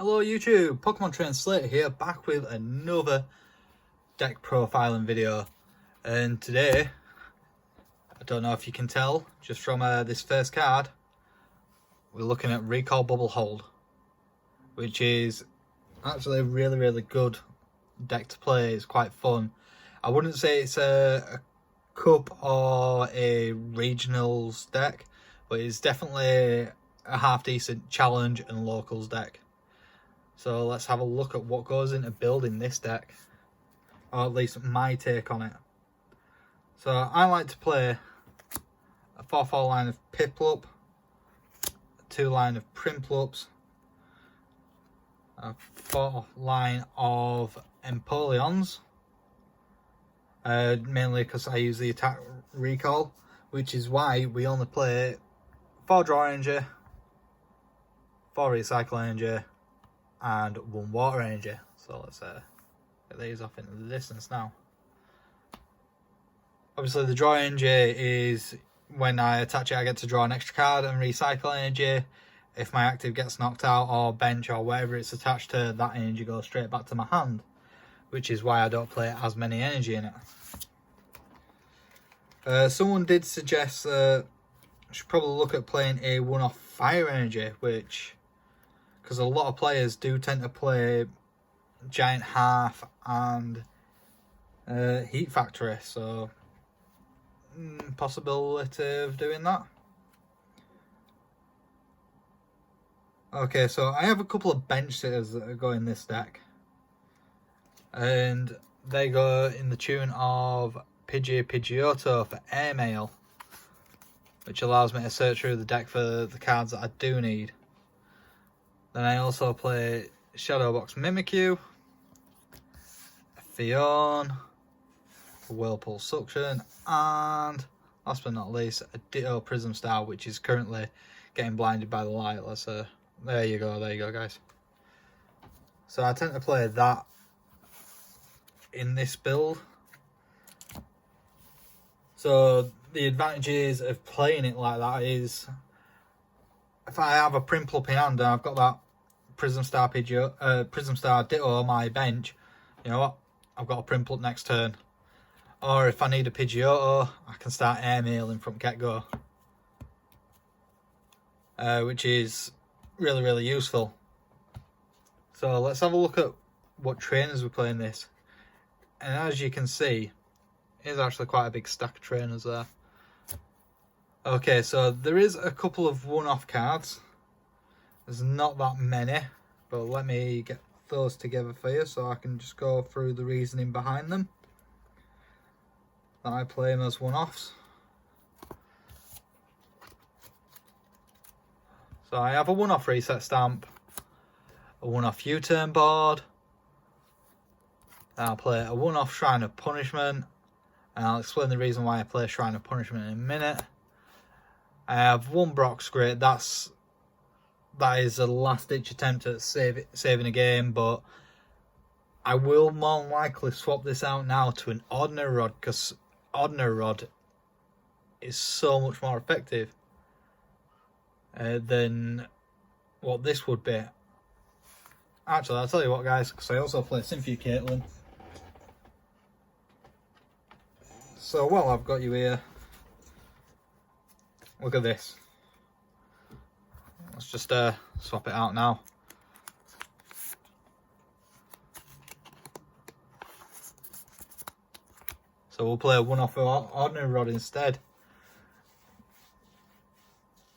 Hello YouTube, Pokemon Trainer Slater here, back with another deck profiling video. And today, I don't know if you can tell, just from this first card, we're looking at Recall Bubblehold, which is actually a really good deck to play. It's quite fun. I wouldn't say it's a cup or a regionals deck, but it's definitely a half decent challenge and locals deck. So let's have a look at what goes into building this deck, or at least my take on it. So I like to play a 4/4 line of Piplup, a 2 line of Primplups, a 4 line of Empoleons, mainly because I use the attack recall, which is why we only play 4 Draw Energy, 4 Recycle Energy, and 1 Water Energy. So let's get these off into the distance now. Obviously the Draw Energy is when I attach it, I get to draw an extra card, and Recycle Energy, if my active gets knocked out or bench or whatever it's attached to, that energy goes straight back to my hand, which is why I don't play as many energy in it. Someone did suggest I should probably look at playing a 1-off Fire Energy, which, because a lot of players do tend to play Giant Half and Heat Factory, so possibility of doing that. Okay, so I have a couple of bench sitters that go in this deck, and they go in the tune of Pidgeotto for Airmail, which allows me to search through the deck for the cards that I do need. Then I also play Shadowbox Mimikyu, Fion, Whirlpool Suction, and last but not least, a Ditto Prism Star, which is currently getting blinded by the light. Let's there you go guys. So I tend to play that in this build. So the advantages of playing it like that is, if I have a Primplup in hand and I've got that Prism Star Prism Star Ditto on my bench, you know what? I've got a Primplup next turn. Or if I need a Pidgeotto, I can start airmailing from get-go, which is really useful. So let's have a look at what trainers we play in this. And as you can see, there's actually quite a big stack of trainers there. Okay, so there is a couple of one-off cards. There's not that many, but let me get those together for you so I can just go through the reasoning behind them, that I play them as one-offs. So I have a one-off Reset Stamp, a one-off U-Turn board, I'll play a one-off Shrine of Punishment, and I'll explain the reason why I play Shrine of Punishment in a minute. I have 1 Brock Scrape. That is a last-ditch attempt at saving a game, but I will more than likely swap this out now to an Ordinary Rod, because Ordinary Rod is so much more effective than what this would be. Actually, I'll tell you what, guys, because I also play Symphony Caitlin. So while I've got you here, look at this. Let's just swap it out now. So we'll play a 1-off Ordinary Rod instead,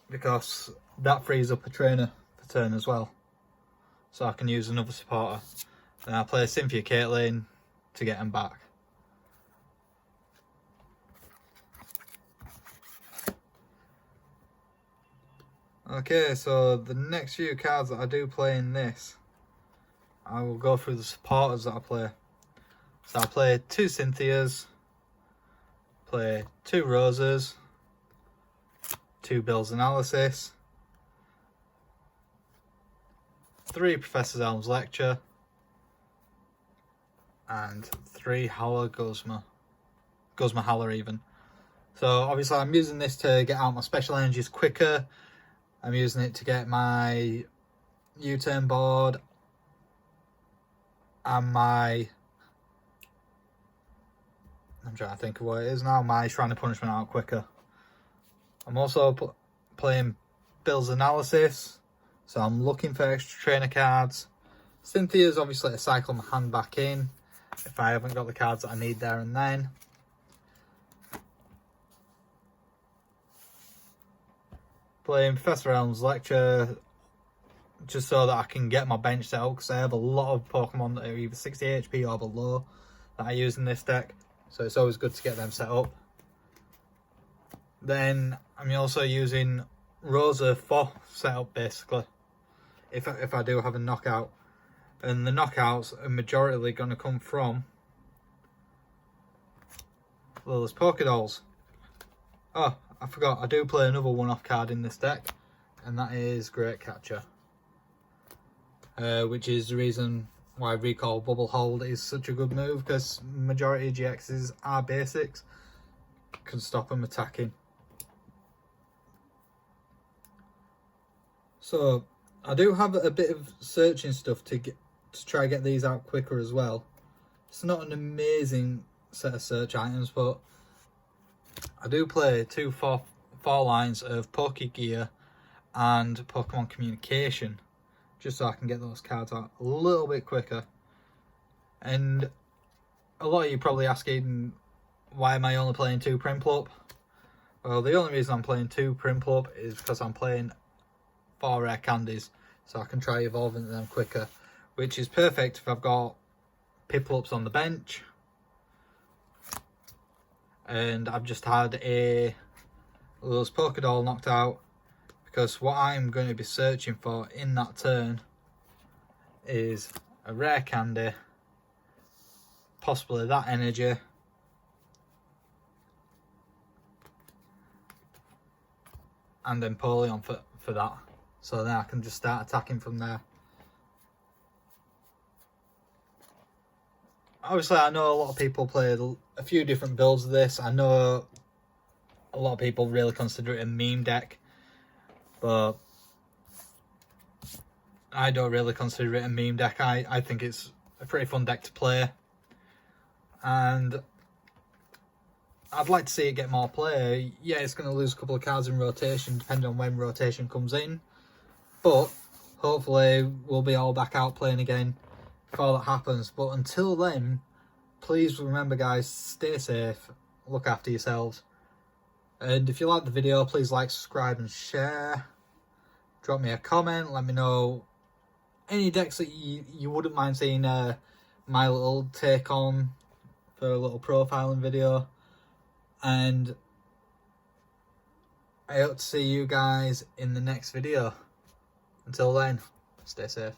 because that frees up a trainer for turn as well. So I can use another supporter. Then I'll play Symphony Caitlin to get them back. Okay, so the next few cards that I do play in this, I will go through the supporters that I play. So I'll play 2 Cynthias, play 2 Roses, 2 Bill's Analysis, 3 Professor Elm's Lecture, and 3 Howler Guzma Howler even. So obviously I'm using this to get out my special energies quicker. I'm using it to get my U-turn board and my... I'm trying to think of what it is now. My Shrine of Punishment out quicker. I'm also playing Builds Analysis, so I'm looking for extra trainer cards. Cynthia's obviously to cycle my hand back in if I haven't got the cards that I need there and then. Playing Professor Elm's Lecture just so that I can get my bench set up, because I have a lot of Pokemon that are either 60 HP or below that I use in this deck, so it's always good to get them set up. Then I'm also using Rosa for setup basically, if I do have a knockout, and the knockouts are majority going to come from Lily's Pokedolls. Oh, I forgot, I do play another one-off card in this deck, and that is Great Catcher. Which is the reason why Recall Bubblehold is such a good move, because majority of GXs are basics, can stop them attacking. So I do have a bit of searching stuff to try get these out quicker as well. It's not an amazing set of search items, but I do play four lines of Pokegear and Pokemon Communication, just so I can get those cards out a little bit quicker. And a lot of you probably asking, why am I only playing 2 Prinplup? Well, the only reason I'm playing 2 Prinplup is because I'm playing 4 rare candies, so I can try evolving them quicker, which is perfect if I've got Piplups on the bench. And I've just had a Lily's Pokedoll knocked out, because what I'm going to be searching for in that turn is a rare candy, possibly that energy, and then Polion for that, so then I can just start attacking from there. Obviously I know a lot of people played a few different builds of this. I know a lot of people really consider it a meme deck, but I don't really consider it a meme deck. I think it's a pretty fun deck to play, and I'd like to see it get more play. Yeah, it's going to lose a couple of cards in rotation depending on when rotation comes in, but hopefully we'll be all back out playing again before that happens. But until then, please remember guys, stay safe, look after yourselves, and if you like the video, please like, subscribe and share. Drop me a comment, let me know any decks that you wouldn't mind seeing my little take on for a little profiling video. And I hope to see you guys in the next video. Until then, stay safe.